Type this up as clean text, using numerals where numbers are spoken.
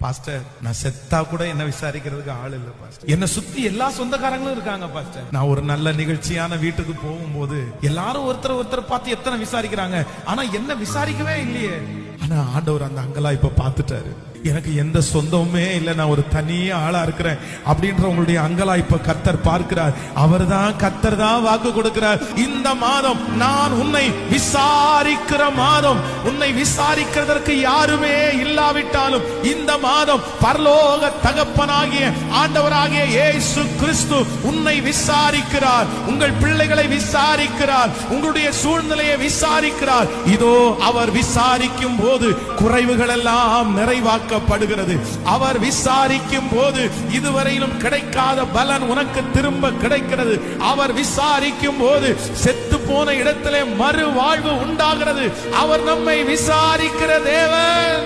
Pastor நான் செத்தா கூட என்ன விசாரிக்கிறதுக்கு ஆள் இல்ல பாஸ்டர். என்ன சுத்தி எல்லா சொந்தக்காரங்களும் இருக்காங்க பாஸ்டர். நான் ஒரு நல்ல நிகழ்ச்சியான வீட்டுக்கு போகும்போது எல்லாரும் ஒருத்தர் பார்த்து எத்தனை விசாரிக்கிறாங்க, ஆனா என்ன விசாரிக்கவே இல்லையே. ஆனா ஆண்டவர் அந்த அங்கலாய்ப்ப பார்த்துட்டாரு. எனக்கு எந்த சொந்தமுமே இல்லை, நான் ஒரு தனியே ஆளா இருக்கிறேன் அப்படின்ற உங்களுடைய அங்கலாய்ப்ப கர்த்தர் பார்க்கிறார். கர்த்தர் தான் வாக்கு கொடுக்கிறார். இந்த மாதம் நான் உன்னை விசாரிக்கிற மாதம். உன்னை விசாரிக்கிறதற்கு யாருமே இல்லாவிட்டாலும் இந்த மாதம் பரலோக தகப்பனாகிய ஆண்டவராகிய இயேசு கிறிஸ்து உன்னை விசாரிக்கிறார். உங்கள் பிள்ளைகளை விசாரிக்கிறார். உங்களுடைய சூழ்நிலையை விசாரிக்கிறார். இதோ அவர் விசாரிக்கும் போது குறைவுகள் எல்லாம் நிறைவாக்க படுகிறது. அவர் விசாரிக்கும் போது இதுவரையிலும் கிடைக்காத பலன் உனக்கு திரும்ப கிடைக்கிறது. அவர் விசாரிக்கும் போது செத்து போன இடத்திலே மறு வாழ்வு உண்டாகிறது. அவர் நம்மை விசாரிக்கிற தேவன்.